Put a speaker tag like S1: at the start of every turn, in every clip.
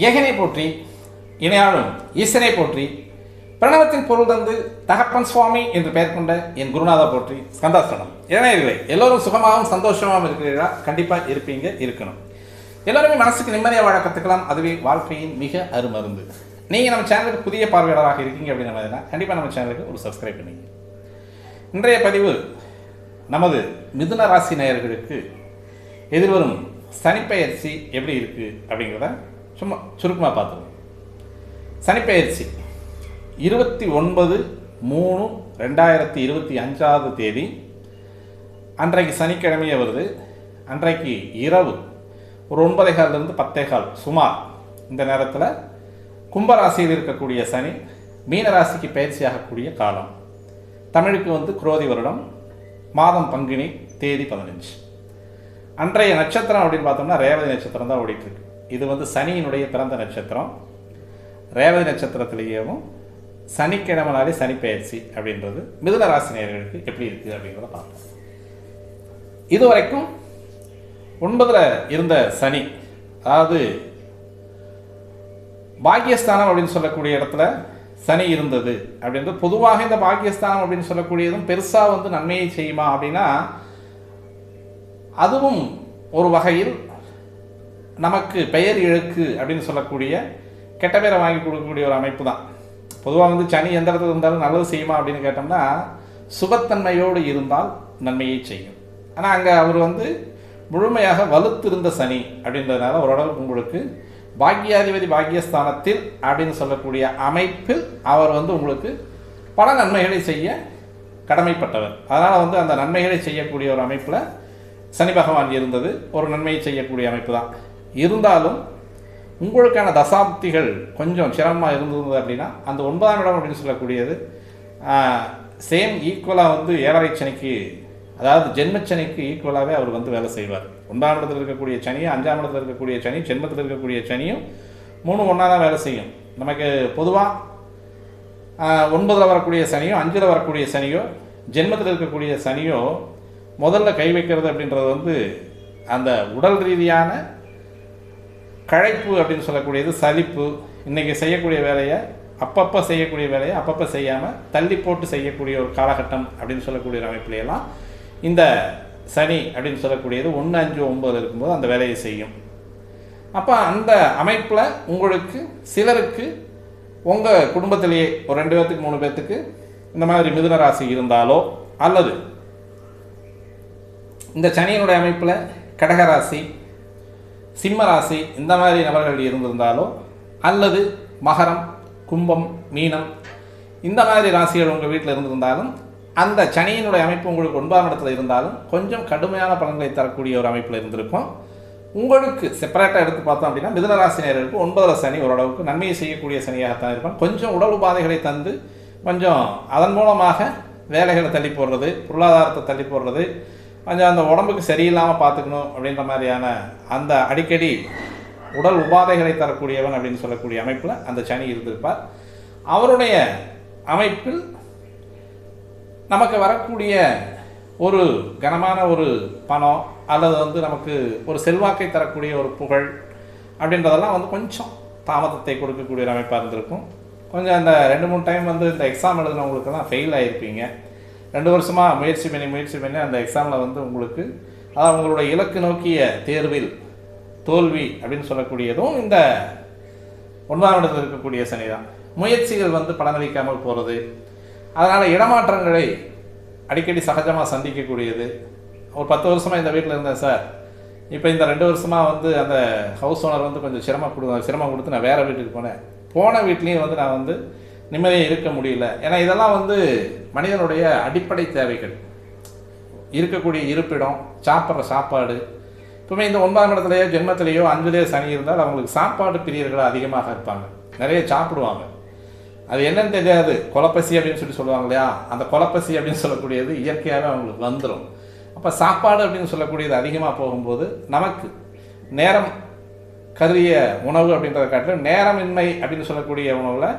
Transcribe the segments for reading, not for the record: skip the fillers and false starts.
S1: ஏகனை போற்றி இணையாளும் ஈசனை போற்றி பிரணவத்தின் பொருள் தந்து தகப்பன் சுவாமி என்று பெயர் கொண்ட என் குருநாதா போற்றி ஸ்கந்தாஸ்தனம். இளைஞர்களே, எல்லோரும் சுகமாகவும் சந்தோஷமாகவும் இருக்கிறீர்களா? கண்டிப்பாக இருப்பீங்க, இருக்கணும். எல்லோருமே மனசுக்கு நிம்மதியாக வாழ கற்றுக்கலாம். அதுவே வாழ்க்கையின் மிக அருமருந்து. நீங்கள் நம்ம சேனலுக்கு புதிய பார்வையாளராக இருக்கீங்க அப்படின்ற மாதிரினா கண்டிப்பாக நம்ம சேனலுக்கு ஒரு சப்ஸ்கிரைப் பண்ணிங்க. இன்றைய பதிவு நமது மிதுன ராசி நேயர்களுக்கு எதிர்வரும் சனிப்பெயர்ச்சி எப்படி இருக்குது அப்படிங்கிறத சும்மா சுருக்கமாக பார்த்துருவோம். சனிப்பெயர்ச்சி 29/3/2025 அன்றைக்கு சனிக்கிழமையே வருது. அன்றைக்கு இரவு ஒரு 9:15 10:15 சுமார் இந்த நேரத்தில் கும்பராசியில் இருக்கக்கூடிய சனி மீனராசிக்கு பயிற்சியாகக்கூடிய காலம். தமிழுக்கு குரோதி வருடம், மாதம் பங்குனி, தேதி 15. அன்றைய நட்சத்திரம் அப்படின்னு பார்த்தோம்னா ரேவதி நட்சத்திரம் தான் ஓடிட்டுருக்கு. இது சனியினுடைய பிறந்த நட்சத்திரம். ரேவதி நட்சத்திரத்திலேயும் சனிக்கிழமை நாளே சனி பெயர்ச்சி அப்படின்றது மிதுன ராசி நேயர்களுக்கு எப்படி இருக்குது அப்படிங்கிறத பார்ப்போம். இதுவரைக்கும் 9ல் இருந்த சனி, அதாவது பாக்கியஸ்தானம் அப்படின்னு சொல்லக்கூடிய இடத்துல சனி இருந்தது அப்படின்றது பொதுவாக இந்த பாக்கியஸ்தானம் அப்படின்னு சொல்லக்கூடியதும் பெருசாக நன்மையை செய்யுமா அப்படின்னா அதுவும் ஒரு வகையில் நமக்கு பெயர் இழுக்கு அப்படின்னு சொல்லக்கூடிய கெட்ட பேரை வாங்கி கொடுக்கக்கூடிய ஒரு அமைப்பு தான். பொதுவாக சனி எந்த இடத்துல இருந்தாலும் நல்லது செய்யுமா அப்படின்னு கேட்டோம்னா சுபத்தன்மையோடு இருந்தால் நன்மையை செய்யும். ஆனால் அங்கே அவர் முழுமையாக வலுத்திருந்த சனி அப்படின்றதுனால ஓரளவுக்கு உங்களுக்கு பாக்கியாதிபதி பாக்கியஸ்தானத்தில் அப்படின்னு சொல்லக்கூடிய அமைப்பில் அவர் உங்களுக்கு பல நன்மைகளை செய்ய கடமைப்பட்டவர். அதனால் அந்த நன்மைகளை செய்யக்கூடிய ஒரு அமைப்பில் சனி பகவான் இருந்தது ஒரு நன்மையை செய்யக்கூடிய அமைப்பு தான். இருந்தாலும் உங்களுக்கான தசாப்திகள் கொஞ்சம் சிரமமாக இருந்தது அப்படின்னா அந்த 9ஆம் இடம் அப்படின்னு சொல்லக்கூடியது சேம் ஈக்குவலாக 7.5 சனிக்கு, அதாவது ஜென்மச்சனிக்கு ஈக்குவலாகவே அவர் வேலை செய்வார். 9ஆம் இடத்தில் இருக்கக்கூடிய சனியும் 5ஆம் இடத்தில் இருக்கக்கூடிய சனி, ஜென்மத்தில் இருக்கக்கூடிய சனியும் 3 ஒன்றா தான் வேலை செய்யும். நமக்கு பொதுவாக 9ல் வரக்கூடிய சனியோ 5ல் வரக்கூடிய சனியோ ஜென்மத்தில் இருக்கக்கூடிய சனியோ முதல்ல கை வைக்கிறது அப்படின்றது அந்த உடல் ரீதியான களைப்பு அப்படின்னு சொல்லக்கூடியது, சலிப்பு, இன்றைக்கி செய்யக்கூடிய வேலையை அப்பப்போ செய்யக்கூடிய வேலையை அப்பப்போ செய்யாமல் தள்ளி போட்டு செய்யக்கூடிய ஒரு காலகட்டம் அப்படின்னு சொல்லக்கூடிய அமைப்பிலையெல்லாம் இந்த சனி அப்படின்னு சொல்லக்கூடியது 1, 5, 9 இருக்கும்போது அந்த வேலையை செய்யும். அப்போ அந்த அமைப்பில் உங்களுக்கு சிலருக்கு உங்கள் குடும்பத்திலேயே ஒரு 2 பேர்த்துக்கு 3 பேர்த்துக்கு இந்த மாதிரி மிதுன ராசி இருந்தாலோ, அல்லது இந்த சனியினுடைய அமைப்பில் கடகராசி, சிம்ம ராசி இந்த மாதிரி நபர்கள் இருந்திருந்தாலோ, அல்லது மகரம், கும்பம், மீனம் இந்த மாதிரி ராசிகள் உங்கள் வீட்டில் இருந்திருந்தாலும் அந்த சனியினுடைய அமைப்பு உங்களுக்கு 9ஆம் இடத்துல இருந்தாலும் கொஞ்சம் கடுமையான பலன்களை தரக்கூடிய ஒரு அமைப்பில் இருந்திருக்கும். உங்களுக்கு செப்பரேட்டாக எடுத்து பார்த்தோம் அப்படின்னா மிதுன ராசி நேயர்களுக்கு 9ல் சனி ஓரளவுக்கு நன்மையை செய்யக்கூடிய சனியாகத்தான் இருப்பான். கொஞ்சம் உடல் உபாதைகளை தந்து கொஞ்சம் அதன் மூலமாக வேலைகளை தள்ளி போடுறது, பொருளாதாரத்தை தள்ளி போடுறது, கொஞ்சம் அந்த உடம்புக்கு சரியில்லாமல் பார்த்துக்கணும் அப்படின்ற மாதிரியான அந்த அடிக்கடி உடல் உபாதைகளை தரக்கூடியவன் அப்படின்னு சொல்லக்கூடிய அமைப்பில் அந்த சனி இருந்திருப்பார். அவருடைய அமைப்பில் நமக்கு வரக்கூடிய ஒரு கனமான ஒரு பணம் அல்லது நமக்கு ஒரு செல்வாக்கை தரக்கூடிய ஒரு புகழ் அப்படின்றதெல்லாம் கொஞ்சம் தாமதத்தை கொடுக்கக்கூடிய ஒரு அமைப்பாக இருந்திருக்கும். கொஞ்சம் அந்த 2-3 டைம் இந்த எக்ஸாம் எழுதுனவங்களுக்கெல்லாம் ஃபெயில் ஆகிருப்பீங்க. 2 வருஷமாக முயற்சி பண்ணி அந்த எக்ஸாமில் உங்களுக்கு அதாவது உங்களுடைய இலக்கு நோக்கிய தேர்வில் தோல்வி அப்படின்னு சொல்லக்கூடியதும் இந்த 9ஆம் இடத்தில் இருக்கக்கூடிய சனி தான். முயற்சிகள் பலனளிக்காமல் போகிறது, அதனால் இடமாற்றங்களை அடிக்கடி சகஜமாக சந்திக்கக்கூடியது. ஒரு 10 வருஷமாக இந்த வீட்டில் இருந்தேன் சார், இப்போ இந்த 2 வருஷமாக அந்த ஹவுஸ் ஓனர் கொஞ்சம் சிரமம் கொடுத்து நான் வேறு வீட்டுக்கு போன வீட்லேயும் நான் நிம்மதியாக இருக்க முடியல. ஏன்னா இதெல்லாம் மனிதனுடைய அடிப்படை தேவைகள், இருக்கக்கூடிய இருப்பிடம், சாப்பிட்ற சாப்பாடு. இப்போமே இந்த 9ஆம் இடத்துலையோ ஜென்மத்திலேயோ 5லேயோ சனி இருந்தால் அவங்களுக்கு சாப்பாடு பிரியர்கள் அதிகமாக இருப்பாங்க, நிறைய சாப்பிடுவாங்க. அது என்னன்னு தெரியாது, கொலப்பசி அப்படின்னு சொல்லுவாங்க இல்லையா, அந்த கொலப்பசி அப்படின்னு சொல்லக்கூடியது இயற்கையாகவே அவங்களுக்கு வந்துடும். அப்போ சாப்பாடு அப்படின்னு சொல்லக்கூடியது அதிகமாக போகும்போது நமக்கு நேரம் கருதிய உணவு அப்படின்றத காட்டிலும் நேரமின்மை அப்படின்னு சொல்லக்கூடிய உணவில்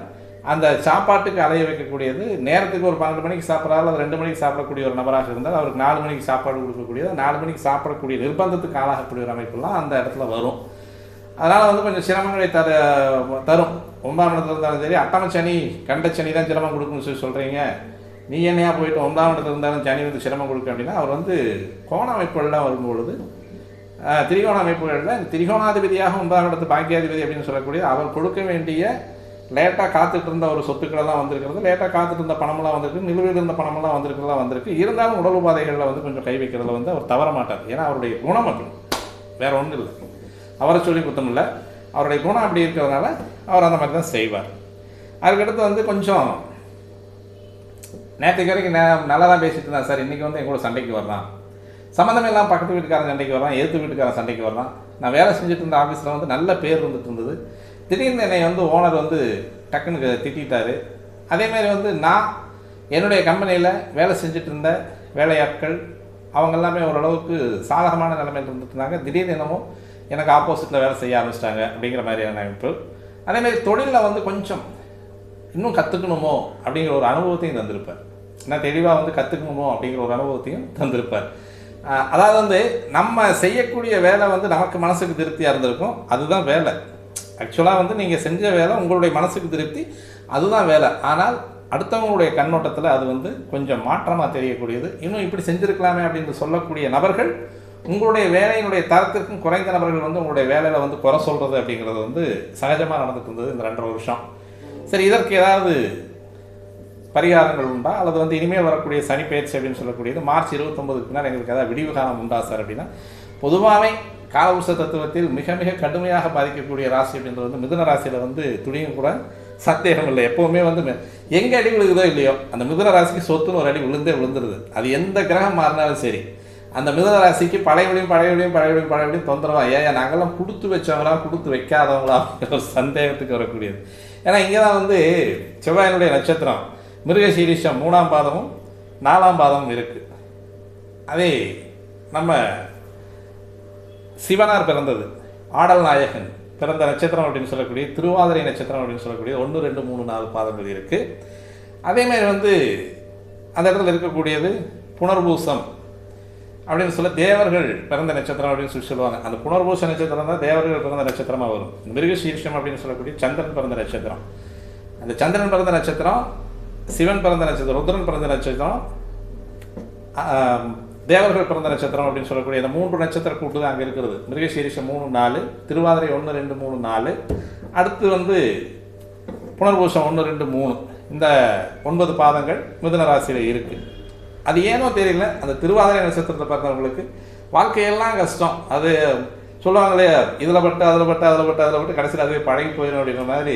S1: அந்த சாப்பாட்டுக்கு அலைய வைக்கக்கூடியது. நேரத்துக்கு ஒரு 12 மணிக்கு சாப்பிட்றாரு, அல்லது 2 மணிக்கு சாப்பிடக்கூடிய ஒரு நபராக இருந்தால் அவருக்கு 4 மணிக்கு சாப்பாடு கொடுக்கக்கூடியது, 4 மணிக்கு சாப்பிடக்கூடிய நிர்பந்தத்துக்கு ஆளாகக்கூடிய ஒரு அமைப்புலாம் அந்த இடத்துல வரும். அதனால் வந்து கொஞ்சம் சிரமங்களை தரும். 9ஆம் இடத்துல இருந்தாலும் சரி, அட்டமச்சனி கண்டச்சனி தான் சிரமம் கொடுக்குன்னு சொல்லி சொல்கிறீங்க, நீ என்னையா போயிட்டு 9ஆம் இடத்துல இருந்தாலும் சனி வந்து சிரமம் கொடுக்க அப்படின்னா, அவர் வந்து கோண அமைப்புகள்லாம் வரும்பொழுது திரிகோண அமைப்புகளில் திரிகோணாதிபதியாக 9ஆம் இடத்து பாக்கியாதிபதி அப்படின்னு சொல்லக்கூடிய அவர் கொடுக்க வேண்டிய லேட்டாக காத்துட்டு இருந்த ஒரு சொத்துக்களெல்லாம் வந்திருக்கிறது, லேட்டாக காத்துட்டு இருந்த பணமெல்லாம் வந்திருக்கு, நிலுவையில் இருந்த பணமெல்லாம் வந்திருக்கிறதா வந்திருக்கு. இருந்தாலும் உடல் உபாதைகளில் வந்து கொஞ்சம் கை வைக்கிறதுல வந்து அவர் தவற மாட்டார். ஏன்னா அவருடைய குணம் அப்படி, வேற ஒன்றும் இல்லை. அவரை சொல்லி குத்தம் இல்லை, அவருடைய குணம் அப்படி இருக்கிறதுனால அவர் அந்த மாதிரி தான் செய்வார். அதுக்கடுத்து வந்து கொஞ்சம் நேற்றுக்கு வரைக்கும் நல்லா தான் பேசிட்டு இருந்தான் சார், இன்றைக்கி வந்து எங்களோட சண்டைக்கு வர்றான், சம்மந்தமே இல்லாமல் பக்கத்து வீட்டுக்காரன் சண்டைக்கு வர்றான், எதிர்த்து வீட்டுக்காரன் சண்டைக்கு வர்றான். நான் வேலை செஞ்சுட்டு இருந்த ஆஃபீஸில் வந்து நல்ல பேர் இருந்துட்டு இருந்தது, திடீர்னு என்னை வந்து ஓனர் வந்து டக்குன்னு திட்டார். அதேமாதிரி வந்து நான் என்னுடைய கம்பெனியில் வேலை செஞ்சுட்டு இருந்த வேலையாட்கள் அவங்க எல்லாமே ஓரளவுக்கு சாதகமான நிலைமையில் இருந்துட்டு இருந்தாங்க. திடீர்னு என்னமோ எனக்கு ஆப்போசிட்டில் வேலை செய்ய ஆரம்பிச்சிட்டாங்க அப்படிங்கிற மாதிரியான அமைப்பு. அதேமாதிரி தொழிலில் வந்து கொஞ்சம் இன்னும் கற்றுக்கணுமோ அப்படிங்கிற ஒரு அனுபவத்தையும் தந்திருப்பார். நான் தெளிவாக வந்து கற்றுக்கணுமோ அப்படிங்கிற ஒரு அனுபவத்தையும் தந்திருப்பார். அதாவது வந்து நம்ம செய்யக்கூடிய வேலை வந்து நமக்கு மனசுக்கு திருப்தியாக இருந்திருக்கும், அதுதான் வேலை. ஆக்சுவலாக வந்து நீங்கள் செஞ்ச வேலை உங்களுடைய மனசுக்கு திருப்தி, அதுதான் வேலை. ஆனால் அடுத்தவங்களுடைய கண்ணோட்டத்தில் அது வந்து கொஞ்சம் மாற்றமாக தெரியக்கூடியது. இன்னும் இப்படி செஞ்சுருக்கலாமே அப்படின்னு சொல்லக்கூடிய நபர்கள் உங்களுடைய வேலையினுடைய தரத்திற்கும் குறைந்த நபர்கள் வந்து உங்களுடைய வேலையில் வந்து குறை சொல்கிறது அப்படிங்கிறது வந்து சகஜமாக நடந்துட்டு இருந்தது இந்த 2.5 வருஷம். சரி, இதற்கு ஏதாவது பரிகாரங்கள் உண்டா, அல்லது வந்து இனிமேல் வரக்கூடிய சனி பயிற்சி அப்படின்னு சொல்லக்கூடியது மார்ச் 29க்கு பின்னால் எங்களுக்கு ஏதாவது விடிவு காலம் உண்டா சார் அப்படின்னா, பொதுவாகவே காலபுருஷ தத்துவத்தில் மிக மிக கடுமையாக பாதிக்கக்கூடிய ராசி அப்படின்றது வந்து மிதுன ராசியில் வந்து துணியும் கூட சந்தேகம் இல்லை. எப்போவுமே வந்து எங்கே அடி விழுகுதோ இல்லையோ அந்த மிதுன ராசிக்கு சொத்துன்னு ஒரு அடி விழுந்துருது. அது எந்த கிரகம் மாறினாலும் சரி, அந்த மிதுன ராசிக்கு பழையபடியும் தொந்தரவா, ஏன் நாங்கள்லாம் கொடுத்து வச்சவங்களா கொடுத்து வைக்காதவங்களா ஒரு சந்தேகத்துக்கு வரக்கூடியது. ஏன்னா இங்கே தான் வந்து செவ்வாயினுடைய நட்சத்திரம் மிருகசீரிஷம் 3ஆம் பாதமும் 4ஆம் பாதமும் இருக்குது. அதே நம்ம சிவனார் பிறந்தது, ஆடல் நாயகன் பிறந்த நட்சத்திரம் அப்படின்னு சொல்லக்கூடிய திருவாதிரை நட்சத்திரம் அப்படின்னு சொல்லக்கூடிய 1, 2, 3, 4 பாதங்கள் இருக்குது. அதேமாதிரி வந்து அந்த இடத்துல இருக்கக்கூடியது புனர்பூசம் அப்படின்னு சொல்ல தேவர்கள் பிறந்த நட்சத்திரம் அப்படின்னு சொல்லுவாங்க. அந்த புனர்பூச நட்சத்திரம் தான் தேவர்கள் பிறந்த நட்சத்திரமாக வரும். மிருகசீரிஷம் அப்படின்னு சொல்லக்கூடிய சந்திரன் பிறந்த நட்சத்திரம். அந்த சந்திரன் பிறந்த நட்சத்திரம், சிவன் பிறந்த நட்சத்திரம், ருத்ரன் பிறந்த நட்சத்திரம், தேவர்கள் பிறந்த நட்சத்திரம் அப்படின்னு சொல்லக்கூடிய இந்த 3 நட்சத்திர கூட்டு தான் அங்கே இருக்கிறது. மிருகசீரிஷம் 3, 4, திருவாதிரை 1, 2, 3, 4, அடுத்து வந்து புனர்பூசம் 1, 2, 3, இந்த 9 பாதங்கள் மிதுன ராசியில் இருக்குது. அது ஏனோ தெரியல, அந்த திருவாதிரை நட்சத்திரத்தை பிறந்தவங்களுக்கு வாழ்க்கையெல்லாம் கஷ்டம். அது சொல்லுவாங்களே, இதில் பட்டு அதில் பட்டு கடைசியில் அதுவே பழகி போயிடும் அப்படிங்கிற மாதிரி.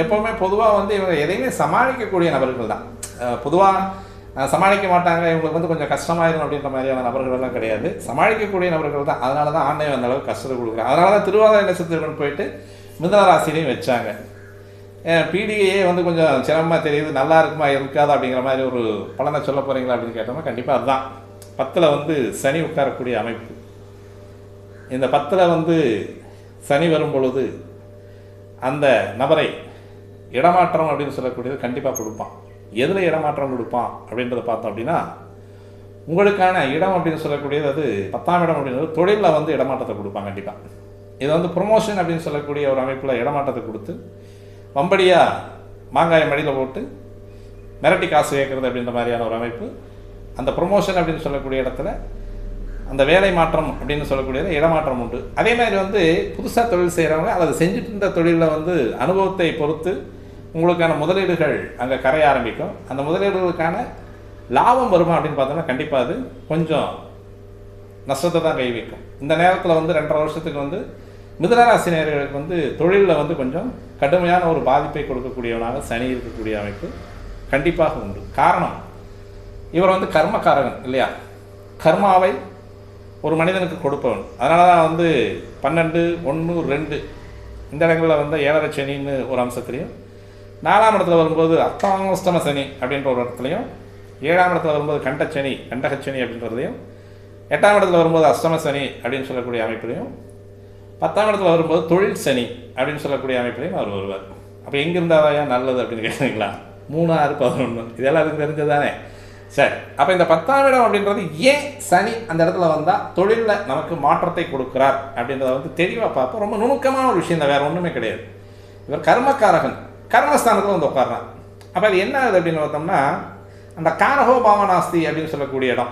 S1: எப்போவுமே பொதுவாக வந்து இவங்க எதையுமே சமாளிக்கக்கூடிய நபர்கள் தான். பொதுவாக சமாளிக்க மாட்டாங்க, இவங்களுக்கு வந்து கொஞ்சம் கஷ்டமாயிரும் அப்படின்ற மாதிரியான நபர்களெல்லாம் கிடையாது, சமாளிக்கக்கூடிய நபர்கள் தான். அதனால தான் ஆண்டவன் அந்த அளவுக்கு கஷ்டத்தை கொடுக்குறாங்க. அதனால தான் திருவாதிரை நட்சத்திரம் போயிட்டு மிதுன ராசிலையும் வச்சாங்க. பிடிஏ வந்து கொஞ்சம் சிரமமாக தெரியுது, நல்லா இருக்குமா இருக்காது அப்படிங்கிற மாதிரி ஒரு பலனை சொல்ல போகிறீங்களா அப்படின்னு கேட்டோம்னா கண்டிப்பாக அதுதான். 10ல் வந்து சனி உட்காரக்கூடிய அமைப்பு. இந்த 10ல் வந்து சனி வரும் பொழுது அந்த நபரை இடமாற்றம் அப்படின்னு சொல்லக்கூடியது கண்டிப்பாக கொடுப்பான். எதில் இடமாற்றம் கொடுப்பான் அப்படின்றத பார்த்தோம் அப்படின்னா, உங்களுக்கான இடம் அப்படின்னு சொல்லக்கூடியது அது 10ஆம் இடம் அப்படின்றது தொழிலில் வந்து இடமாற்றத்தை கொடுப்பான் கண்டிப்பாக. இது வந்து ப்ரொமோஷன் அப்படின்னு சொல்லக்கூடிய ஒரு அமைப்பில் இடமாற்றத்தை கொடுத்து வம்படியாக மாங்காயை மடியில் போட்டு மிரட்டி காசு கேட்குறது அப்படின்ற மாதிரியான ஒரு அமைப்பு. அந்த ப்ரொமோஷன் அப்படின்னு சொல்லக்கூடிய இடத்துல அந்த வேலை மாற்றம் அப்படின்னு சொல்லக்கூடியது இடமாற்றம் உண்டு. அதே மாதிரி வந்து புதுசாக தொழில் செய்கிறவங்க அல்லது செஞ்சுட்டு இருந்த தொழிலில் வந்து அனுபவத்தை பொறுத்து உங்களுக்கான முதலீடுகள் அங்கே கரைய ஆரம்பிக்கும். அந்த முதலீடுகளுக்கான லாபம் வருமா அப்படின்னு பார்த்தோம்னா கண்டிப்பாக அது கொஞ்சம் நஷ்டத்தை தான் கை வைக்கும். இந்த நேரத்தில் வந்து 2.5 வருஷத்துக்கு வந்து மிதுனராசினியர்களுக்கு வந்து தொழிலில் வந்து கொஞ்சம் கடுமையான ஒரு பாதிப்பை கொடுக்கக்கூடியவனாக சனி இருக்கக்கூடிய அமைப்பு கண்டிப்பாக உண்டு. காரணம், இவர் வந்து கர்மக்காரகன் இல்லையா, கர்மாவை ஒரு மனிதனுக்கு கொடுப்பவன். அதனால தான் வந்து 12, 1, 2 இந்த இடங்களில் வந்து 7.5 சனின்னு ஒரு அம்சத்துலையும், 4ஆம் இடத்துல வரும்போது அஷ்டம சனி அப்படின்ற ஒரு இடத்துலையும், 7ஆம் இடத்துல வரும்போது கண்டகச்சனி அப்படின்றதையும், 8ஆம் இடத்துல வரும்போது அஷ்டம சனி அப்படின்னு சொல்லக்கூடிய அமைப்புலையும், 10ஆம் இடத்துல வரும்போது தொழில் சனி அப்படின்னு சொல்லக்கூடிய அமைப்புலையும் அவர் வருவார். அப்போ எங்கே இருந்தாதான் நல்லது அப்படின்னு கேட்டீங்களா, 3, 6, 11 இதெல்லாம் அதுக்கு தெரிஞ்சதானே. சரி, அப்போ இந்த 10ஆம் இடம் அப்படின்றது ஏன் சனி அந்த இடத்துல வந்தால் தொழிலில் நமக்கு மாற்றத்தை கொடுக்குறார் அப்படின்றத வந்து தெளிவாக பார்ப்போம். ரொம்ப நுணுக்கமான ஒரு விஷயம் தான், வேறு ஒன்றுமே கிடையாது. இவர் கர்மக்காரகன், கர்மஸ்தானத்தில் வந்து உட்கார்றான். அப்போ அது என்ன ஆகுது அப்படின்னு பார்த்தோம்னா, அந்த காரகோ பாவனாஸ்தி அப்படின்னு சொல்லக்கூடிய இடம்.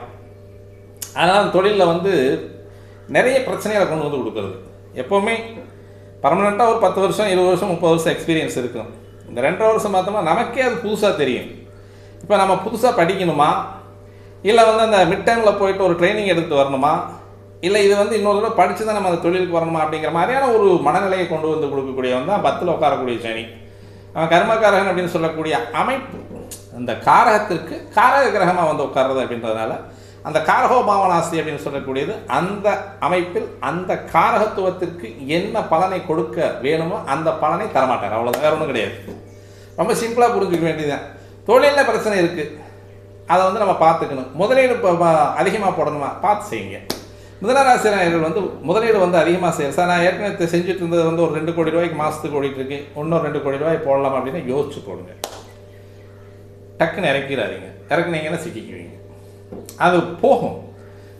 S1: அதனால் தொழிலில் வந்து நிறைய பிரச்சனைகளை கொண்டு வந்து கொடுக்குறது. எப்போவுமே பர்மனெண்ட்டாக ஒரு 10 வருஷம் 20 வருஷம் 30 வருஷம் எக்ஸ்பீரியன்ஸ் இருக்கும். இந்த 2.5 வருஷம் பார்த்தோம்னா நமக்கே அது புதுசாக தெரியும். இப்போ நம்ம புதுசாக படிக்கணுமா, இல்லை வந்து அந்த மிட் டைமில் போயிட்டு ஒரு ட்ரைனிங் எடுத்துகிட்டு வரணுமா, இல்லை இது வந்து இன்னொரு தடவை படித்து தான் நம்ம அந்த தொழிலுக்கு வரணுமா அப்படிங்கிற மாதிரியான ஒரு மனநிலையை கொண்டு வந்து கொடுக்கக்கூடியவன் தான் 10ல் உட்காரக்கூடிய சனி. அவன் கர்மக்காரகன் அப்படின்னு சொல்லக்கூடிய அமைப்பு, அந்த காரகத்திற்கு காரக கிரகமாக வந்து உட்கார்றது அப்படின்றதுனால அந்த காரகோ பாவனாஸ்தி அப்படின்னு சொல்லக்கூடியது அந்த அமைப்பில் அந்த காரகத்துவத்திற்கு என்ன பலனை கொடுக்க வேணுமோ அந்த பலனை தரமாட்டார். அவ்வளோதான், வேறு ஒன்றும் கிடையாது. ரொம்ப சிம்பிளாக புரிஞ்சுக்க வேண்டியதுதான். தொழிலில் பிரச்சனை இருக்குது, அதை வந்து நம்ம பார்த்துக்கணும். முதலீடு இப்போ அதிகமாக போடணுமா, பார்த்து செய்யுங்க. மிதுனராசினியர்கள் வந்து முதலீடு வந்து அதிகமாக செய்யும். சார் நான் ஏற்கனவே செஞ்சுட்டு இருந்தது வந்து ஒரு 2 கோடி ரூபாய்க்கு மாதத்துக்கு ஓடிட்டுருக்கு, இன்னும் 2 கோடி ரூபாய் போடலாம் அப்படின்னு யோசிச்சு போடுங்க. டக்குன்னு இறக்கிறாதீங்க, இறக்குனீங்கன்னா சிக்கிக்குவீங்க. அது போகும்,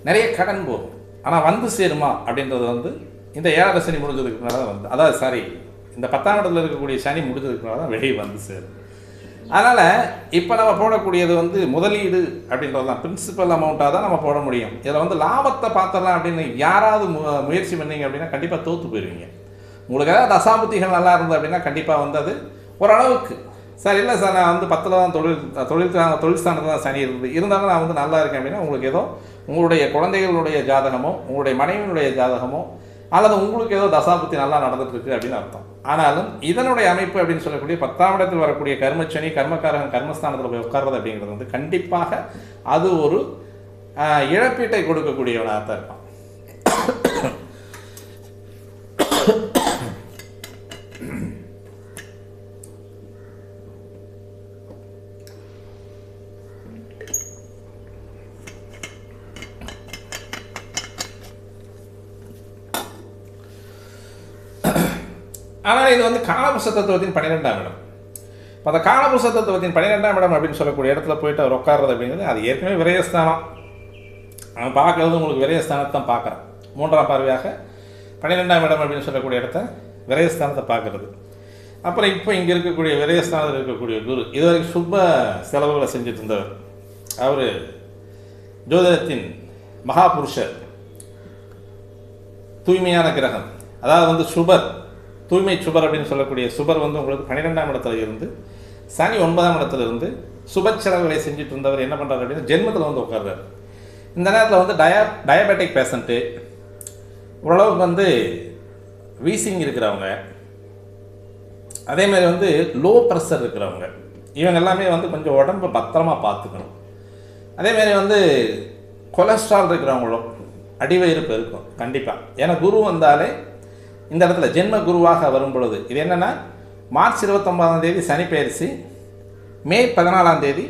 S1: நிறைய கடன் போகும். ஆனால் வந்து சேருமா அப்படின்றது வந்து இந்த 7 சனி முடிஞ்சதுக்கு மேலே தான் வந்து, அதாவது சாரி, இந்த 10ஆம் இடத்துல இருக்கக்கூடிய சனி முடிஞ்சதுக்கு மேலே தான் வெளியே வந்து சேரும். அதனால் இப்போ நம்ம போடக்கூடியது வந்து முதலீடு அப்படின்றது தான், பிரின்சிபல் அமௌண்ட்டாக தான் நம்ம போட முடியும். இதில் வந்து லாபத்தை பார்த்துடலாம் அப்படின்னு யாராவது முயற்சி பண்ணீங்க அப்படின்னா கண்டிப்பாக தோற்று போயிடுவீங்க. உங்களுக்கு ஏதாவது தசாபுத்திகள் நல்லா இருந்தது அப்படின்னா கண்டிப்பாக வந்து அது ஓரளவுக்கு, சார் இல்லை சார் நான் வந்து 10ல் தான் தொழில் ஸ்தானத்தில் தான் சனி இருந்தாலும் நான் வந்து நல்லா இருக்கேன் அப்படின்னா உங்களுக்கு ஏதோ உங்களுடைய குழந்தைகளுடைய ஜாதகமோ உங்களுடைய மனைவியினுடைய ஜாதகமோ அல்லது உங்களுக்கு ஏதோ தசாபுத்தி நல்லா நடந்துட்டுருக்கு அப்படின்னு அர்த்தம். ஆனாலும் இதனுடைய அமைப்பு அப்படின்னு சொல்லக்கூடிய 10ஆம் இடத்தில் வரக்கூடிய கர்மச்சனி, கர்மக்காரகன் கர்மஸ்தானத்தில் போய் உட்கார்றது அப்படிங்கிறது வந்து கண்டிப்பாக அது ஒரு இழப்பீட்டை கொடுக்கக்கூடியவனாக தான் இருப்பான். ஆனால் இது வந்து காலபுருஷ தத்துவத்தின் 12ஆம் இடம். இப்போ அந்த காலபுருஷ தத்துவத்தின் 12ஆம் இடம் அப்படின்னு சொல்லக்கூடிய இடத்துல போயிட்டு அவர் உட்கார்றது அப்படிங்கிறது அது ஏற்கனவே விரயஸ்தானம். அவன் பார்க்கறது உங்களுக்கு விரயஸ்தானத்தை தான் பார்க்குறான். 3ஆம் பார்வையாக 12ஆம் இடம் அப்படின்னு சொல்லக்கூடிய இடத்த விரயஸ்தானத்தை பார்க்குறது. அப்புறம் இப்போ இங்கே இருக்கக்கூடிய விரயஸ்தானத்தில் இருக்கக்கூடிய குரு இதுவரைக்கும் சுப செலவுகளை செஞ்சுட்டு இருந்தவர். அவர் ஜோதிடத்தின் மகாபுருஷர், தூய்மையான கிரகம், அதாவது வந்து சுபர், தூய்மை சுபர் அப்படின்னு சொல்லக்கூடிய சுபர் வந்து உங்களுக்கு 12ஆம் இடத்துல இருந்து சனி 9ஆம் இடத்துல இருந்து சுப செலவுகளை செஞ்சுட்டு இருந்தவர் என்ன பண்ணுறாரு அப்படின்னா ஜென்மத்தில் வந்து உட்கார்றாரு. இந்த நேரத்தில் வந்து டயபெட்டிக் பேஷண்ட்டு, ஓரளவுக்கு வந்து வீசிங் இருக்கிறவங்க, அதேமாதிரி வந்து லோ ப்ரெஷர் இருக்கிறவங்க, இவங்க எல்லாமே வந்து கொஞ்சம் உடம்பு பத்திரமாக பார்த்துக்கணும். அதேமாதிரி வந்து கொலஸ்ட்ரால் இருக்கிறவங்களும் அடிவயிறு பெருக்கும் கண்டிப்பாக. ஏன்னா குரு வந்தாலே இந்த இடத்துல ஜென்ம குருவாக வரும் பொழுது இது என்னென்னா மார்ச் 29ஆம் தேதி சனி பயிற்சி, மே 14ஆம் தேதி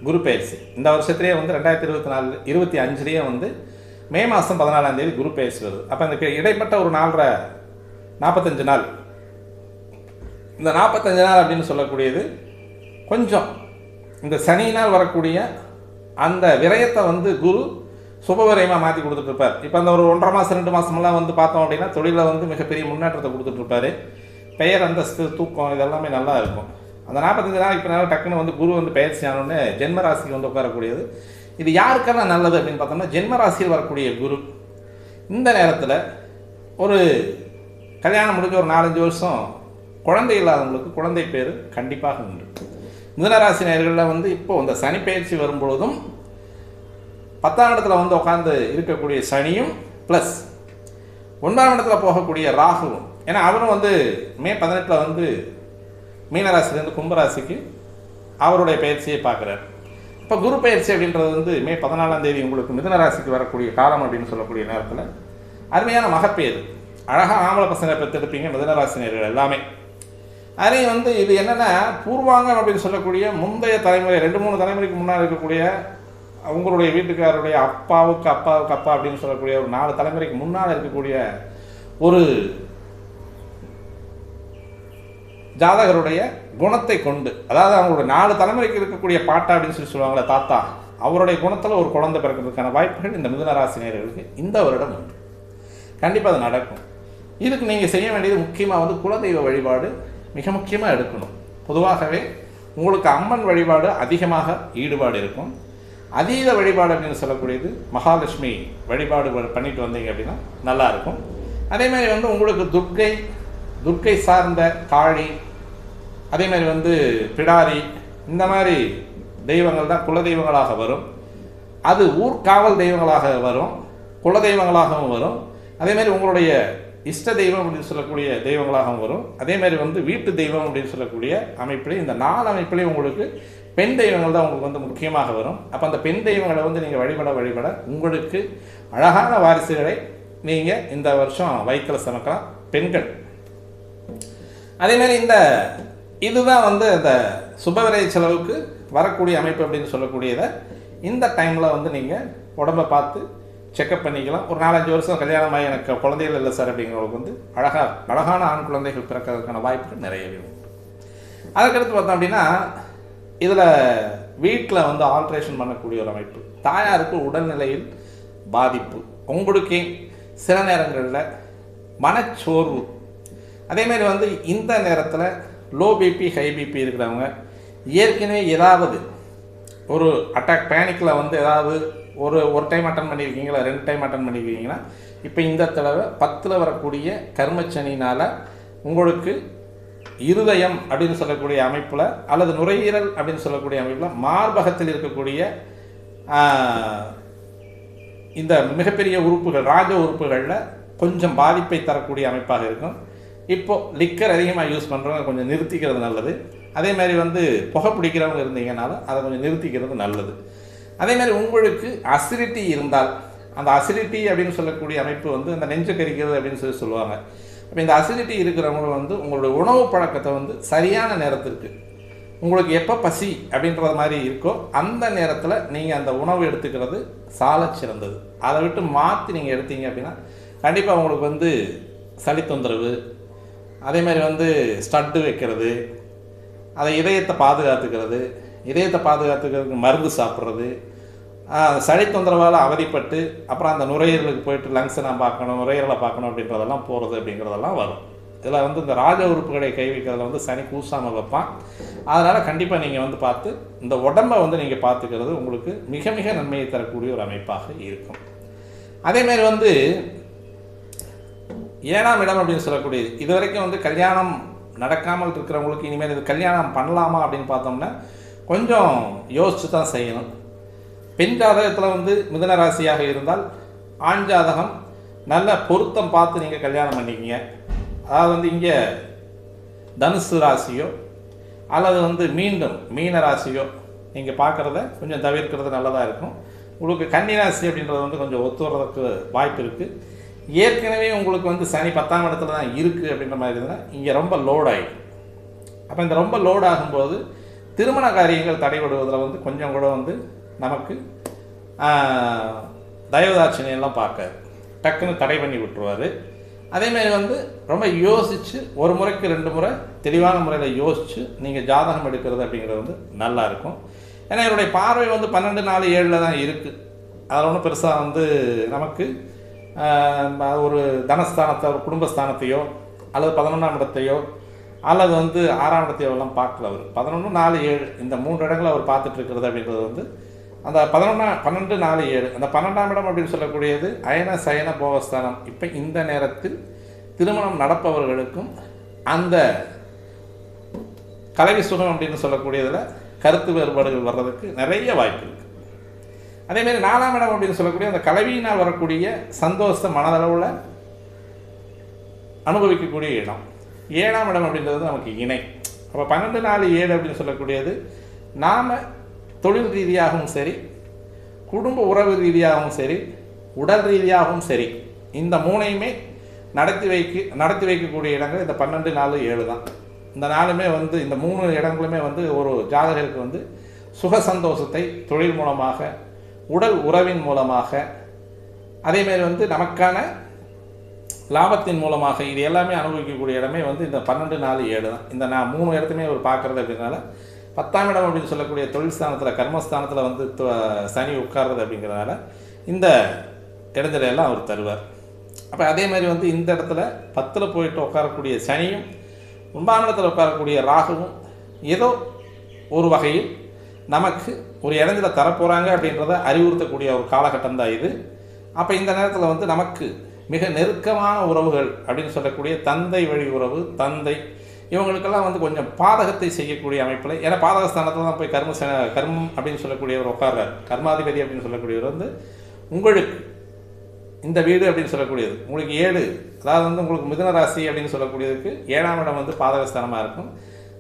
S1: குரு பயிற்சி. இந்த வருஷத்துலேயே வந்து 2024-25 வந்து மே மாதம் 14ஆம் தேதி குரு பயிற்சி வருது. அப்போ இந்த இடைப்பட்ட ஒரு 45 நாள், இந்த 45 நாள் அப்படின்னு சொல்லக்கூடியது கொஞ்சம் இந்த சனியினால் வரக்கூடிய அந்த விரயத்தை வந்து குரு சுபவிரயமாக மாற்றி கொடுத்துட்ருப்பார். இப்போ அந்த ஒரு 1.5 மாதம் 2 மாதமெல்லாம் வந்து பார்த்தோம் அப்படின்னா தொழிலில் வந்து மிகப்பெரிய முன்னேற்றத்தை கொடுத்துட்ருப்பார். பெயர், அந்தஸ்து, தூக்கம் இதெல்லாமே நல்லா இருக்கும். அந்த 45 நாளைக்கு பின்னால் டக்குன்னு வந்து குரு வந்து பயிற்சி ஆனோடனே ஜென்ம ராசிக்கு வந்து உட்காரக்கூடியது. இது யாருக்கெல்லாம் நல்லது அப்படின்னு பார்த்தோம்னா ஜென்ம ராசியில் வரக்கூடிய குரு இந்த நேரத்தில் ஒரு கல்யாணம் முடிஞ்ச ஒரு 4-5 வருஷம் குழந்தை இல்லாதவங்களுக்கு குழந்தை பேர் கண்டிப்பாக உண்டு. மிதுனராசி நேயர்களில் வந்து இப்போது இந்த சனி பயிற்சி வரும்பொழுதும் 10ஆம் இடத்துல வந்து உட்காந்து இருக்கக்கூடிய சனியும் ப்ளஸ் 9ஆம் இடத்துல போகக்கூடிய ராகுவும், ஏன்னா அவரும் வந்து மே 18 வந்து மீனராசிலேருந்து கும்பராசிக்கு அவருடைய பயிற்சியை பார்க்குறார். இப்போ குரு பயிற்சி அப்படின்றது வந்து மே 14ஆம் தேதி உங்களுக்கு மிதுனராசிக்கு வரக்கூடிய காலம் அப்படின்னு சொல்லக்கூடிய நேரத்தில் அருமையான மகப்பேறு, அழகாக ஆம்பளை பசங்களை பெற்றெடுப்பீங்க மிதுனராசினியர்கள் எல்லாமே. அதையும் வந்து இது என்னென்னா பூர்வாங்கம் அப்படின்னு சொல்லக்கூடிய முந்தைய தலைமுறை 2-3 தலைமுறைக்கு முன்னால் இருக்கக்கூடிய உங்களுடைய வீட்டுக்காரருடைய அப்பாவுக்கு அப்பா அப்படின்னு சொல்லக்கூடிய ஒரு 4 தலைமுறைக்கு முன்னால் இருக்கக்கூடிய ஒரு ஜாதகருடைய குணத்தை கொண்டு, அதாவது அவங்களுடைய 4 தலைமுறைக்கு இருக்கக்கூடிய பாட்டா அப்படின்னு சொல்லுவாங்களே தாத்தா, அவருடைய குணத்தில் ஒரு குழந்தை பிறக்கிறதுக்கான வாய்ப்புகள் இந்த மிதுன ராசி நேயர்களுக்கு இந்த வருடம் உண்டு. கண்டிப்பாக அது நடக்கும். இதுக்கு நீங்கள் செய்ய வேண்டியது முக்கியமாக வந்து குலதெய்வ வழிபாடு மிக முக்கியமாக எடுக்கணும். பொதுவாகவே உங்களுக்கு அம்மன் வழிபாடு அதிகமாக ஈடுபாடு இருக்கும். அதீத வழிபாடு அப்படின்னு சொல்லக்கூடியது மகாலட்சுமி வழிபாடு பண்ணிட்டு வந்தீங்க அப்படின்னா நல்லாயிருக்கும். அதே மாதிரி வந்து உங்களுக்கு துர்க்கை சார்ந்த காளி, அதே மாதிரி வந்து பிடாரி, இந்த மாதிரி தெய்வங்கள் தான் குலதெய்வங்களாக வரும். அது ஊர்காவல் தெய்வங்களாக வரும், குலதெய்வங்களாகவும் வரும். அதே மாதிரி உங்களுடைய இஷ்ட தெய்வம் அப்படின்னு சொல்லக்கூடிய தெய்வங்களாகவும் வரும். அதே மாதிரி வந்து வீட்டு தெய்வம் அப்படின்னு சொல்லக்கூடிய அமைப்பிலே இந்த 4 அமைப்பிலே உங்களுக்கு பெண் தெய்வங்கள் தான் உங்களுக்கு வந்து முக்கியமாக வரும். அப்போ அந்த பெண் தெய்வங்களை வந்து நீங்கள் வழிபட உங்களுக்கு அழகான வாரிசுகளை நீங்கள் இந்த வருஷம் வயிற்றில் சமைக்கலாம் பெண்கள். அதேமாதிரி இதுதான் வந்து இந்த சுபவிரை செலவுக்கு வரக்கூடிய அமைப்பு அப்படின்னு சொல்லக்கூடியதை இந்த டைமில் வந்து நீங்கள் உடம்பை பார்த்து செக்கப் பண்ணிக்கலாம். ஒரு 4-5 வருஷம் கல்யாணமாக எனக்கு குழந்தைகள் இல்லை சார் அப்படிங்கிறவங்களுக்கு வந்து அழகான ஆண் குழந்தைகள் பிறக்கிறதுக்கான வாய்ப்புகள் நிறையவே உண்டு. அதுக்கடுத்து பார்த்தோம் அப்படின்னா இதில் வீட்டில் வந்து ஆல்ட்ரேஷன் பண்ணக்கூடிய ஒரு அமைப்பு. தாயாருக்கு உடல்நிலையில் பாதிப்பு, உங்களுக்கே சில நேரங்களில் மனச்சோர்வு, அதேமாரி வந்து இந்த நேரத்தில் லோ பிபி ஹை பிபி இருக்கிறவங்க ஏற்கனவே ஏதாவது ஒரு அட்டாக் பேனிக்கில் வந்து ஏதாவது ஒரு டைம் அட்டன் பண்ணியிருக்கீங்களா, 2 டைம் அட்டன் பண்ணியிருக்கீங்கன்னா இப்போ இந்த தடவை 10ல் வரக்கூடிய கர்மச்சனினால் உங்களுக்கு இருதயம் அப்படின்னு சொல்லக்கூடிய அமைப்பில் அல்லது நுரையீரல் அப்படின்னு சொல்லக்கூடிய அமைப்பில் மார்பகத்தில் இருக்கக்கூடிய இந்த மிகப்பெரிய உறுப்புகள் ராஜ உறுப்புகளில் கொஞ்சம் பாதிப்பை தரக்கூடிய அமைப்பாக இருக்கும். இப்போது லிக்கர் அதிகமாக யூஸ் பண்ணுறவங்க கொஞ்சம் நிறுத்திக்கிறது நல்லது. அதே மாதிரி வந்து புகை பிடிக்கிறவங்க இருந்தீங்கனாலும் அதை கொஞ்சம் நிறுத்திக்கிறது நல்லது. அதே மாதிரி உங்களுக்கு அசிடிட்டி இருந்தால் அந்த அசிடிட்டி அப்படின்னு சொல்லக்கூடிய அமைப்பு வந்து அந்த நெஞ்சு கரிக்கிறது அப்படின்னு சொல்லுவாங்க. அப்போ இந்த அசிடிட்டி இருக்கிறவங்க வந்து உங்களுடைய உணவு பழக்கத்தை வந்து சரியான நேரத்திற்கு உங்களுக்கு எப்போ பசி அப்படின்ற மாதிரி இருக்கோ அந்த நேரத்தில் நீங்கள் அந்த உணவு எடுத்துக்கிறது சால சிறந்தது. அதை விட்டு மாற்றி நீங்கள் எடுத்தீங்க அப்படின்னா கண்டிப்பாக உங்களுக்கு வந்து சளி தொந்தரவு, அதே மாதிரி வந்து ஸ்டட்டு வைக்கிறது, அதை இதயத்தை பாதுகாத்துக்கிறதுக்கு மருந்து சாப்பிட்றது, சளி தொந்தரவால் அவதிப்பட்டு அப்புறம் அந்த நுரையீரலுக்கு போயிட்டு லங்ஸை நான் பார்க்கணும், நுரையீரலை பார்க்கணும் அப்படின்றதெல்லாம் போகிறது அப்படிங்கிறதெல்லாம் வரும். இதில் வந்து இந்த ராஜ உறுப்புகளை கை வைக்கிறதுல வந்து சனி கூசாமல் வைப்பான். அதனால் கண்டிப்பாக நீங்கள் வந்து பார்த்து இந்த உடம்பை வந்து நீங்கள் பார்த்துக்கிறது உங்களுக்கு மிக மிக நன்மையை தரக்கூடிய ஒரு அமைப்பாக இருக்கும். அதேமாரி வந்து 7ஆம் இடம் அப்படின்னு சொல்லக்கூடியது இது வரைக்கும் வந்து கல்யாணம் நடக்காமல் இருக்கிறவங்களுக்கு இனிமேல் இது கல்யாணம் பண்ணலாமா அப்படின்னு பார்த்தோம்னா கொஞ்சம் யோசித்து தான் செய்யணும். பெண் ஜாதகத்தில் வந்து மிதுன ராசியாக இருந்தால் ஆண் ஜாதகம் நல்ல பொருத்தம் பார்த்து நீங்கள் கல்யாணம் பண்ணிக்கிங்க. அதாவது வந்து இங்கே தனுசு ராசியோ அல்லது வந்து மீண்டும் மீன ராசியோ நீங்கள் பார்க்குறத கொஞ்சம் தவிர்க்கிறது நல்லதாக இருக்கும். உங்களுக்கு கன்னி ராசி அப்படின்றது வந்து கொஞ்சம் ஒத்து வர்றதுக்கு வாய்ப்பு இருக்குது. ஏற்கனவே உங்களுக்கு வந்து சனி 10ஆம் இடத்துல தான் இருக்குது அப்படின்ற மாதிரி இருந்தால் இங்கே ரொம்ப லோட் ஆகிடும். அப்போ இந்த ரொம்ப லோட் ஆகும்போது திருமண காரியங்கள் தடைபடுவதில் வந்து கொஞ்சம் கூட வந்து நமக்கு தயவுதாட்சியெல்லாம் பார்க்காது, டக்குன்னு தடை பண்ணி விட்டுருவார். அதேமாதிரி வந்து ரொம்ப யோசித்து ஒரு முறைக்கு 2 முறை தெளிவான முறையில் யோசித்து நீங்கள் ஜாதகம் எடுக்கிறது அப்படிங்கிறது வந்து நல்லாயிருக்கும். ஏன்னா என்னுடைய பார்வை வந்து 12-4-7 தான் இருக்குது. அதில் ஒன்றும் பெருசாக வந்து நமக்கு ஒரு தனஸ்தானத்தை ஒரு குடும்பஸ்தானத்தையோ அல்லது 11ஆம் இடத்தையோ அல்லது வந்து 6ஆம் இடத்தையோ எல்லாம் பார்க்கல. அவர் 11-4-7 இந்த 3 இடங்களை அவர் பார்த்துட்டு இருக்கிறது அப்படின்றது வந்து அந்த 12-4-7 அந்த 12ஆம் இடம் அப்படின்னு சொல்லக்கூடியது அயன சயன போகஸ்தானம். இப்போ இந்த நேரத்தில் திருமணம் நடப்பவர்களுக்கும் அந்த கலவி சுகம் அப்படின்னு சொல்லக்கூடியதில் கருத்து வேறுபாடுகள் வர்றதுக்கு நிறைய வாய்ப்பு இருக்குது. அதேமாரி 4ஆம் இடம் அப்படின்னு சொல்லக்கூடிய அந்த கலவியினால் வரக்கூடிய சந்தோஷத்தை மனதளவில் அனுபவிக்கக்கூடிய இடம். 7ஆம் இடம் அப்படின்றது நமக்கு இணை. அப்போ 12-4-7 அப்படின்னு சொல்லக்கூடியது நாம் தொழில் ரீதியாகவும் சரி, குடும்ப உறவு ரீதியாகவும் சரி, உடல் ரீதியாகவும் சரி, இந்த 3ஐயுமே நடத்தி வைக்கக்கூடிய இடங்கள் இந்த 12-4-7 தான். இந்த 4மே வந்து இந்த 3 இடங்களுமே வந்து ஒரு ஜாதகருக்கு வந்து சுக சந்தோஷத்தை தொழில் மூலமாக, உடல் உறவின் மூலமாக, அதேமாரி வந்து நமக்கான லாபத்தின் மூலமாக இது எல்லாமே அனுபவிக்கக்கூடிய இடமே வந்து இந்த 12-4-7 தான். இந்த 3 இடத்துமே அவர் பார்க்குறது அப்படின்னால 10ஆம் இடம் அப்படின்னு சொல்லக்கூடிய தொழில் ஸ்தானத்தில் கர்மஸ்தானத்தில் வந்து சனி உட்கார்றது அப்படிங்கிறதுனால இந்த இடத்துலையெல்லாம் அவர் தருவார். அப்போ அதே மாதிரி வந்து இந்த இடத்துல 10ல் போயிட்டு உட்காரக்கூடிய சனியும் 9ஆம் இடத்துல உட்காரக்கூடிய ராகுவும் ஏதோ ஒரு வகையில் நமக்கு ஒரு இடத்துல தரப்போகிறாங்க அப்படின்றத அறிவுறுத்தக்கூடிய ஒரு காலகட்டம் தான் இது. அப்போ இந்த நேரத்தில் வந்து நமக்கு மிக நெருக்கமான உறவுகள் அப்படின்னு சொல்லக்கூடிய தந்தை வழி உறவு, தந்தை, இவங்களுக்கெல்லாம் வந்து கொஞ்சம் பாதகத்தை செய்யக்கூடிய அமைப்பில், ஏன்னா பாதகஸ்தானத்தில் தான் போய் கர்மம் அப்படின்னு சொல்லக்கூடியவர் உட்கார்றார். கர்மாதிபதி அப்படின்னு சொல்லக்கூடியவர் வந்து உங்களுக்கு இந்த வீடு அப்படின்னு சொல்லக்கூடியது உங்களுக்கு 7, அதாவது வந்து உங்களுக்கு மிதுன ராசி அப்படின்னு சொல்லக்கூடியதுக்கு 7ஆம் இடம் வந்து பாதகஸ்தானமாக இருக்கும்.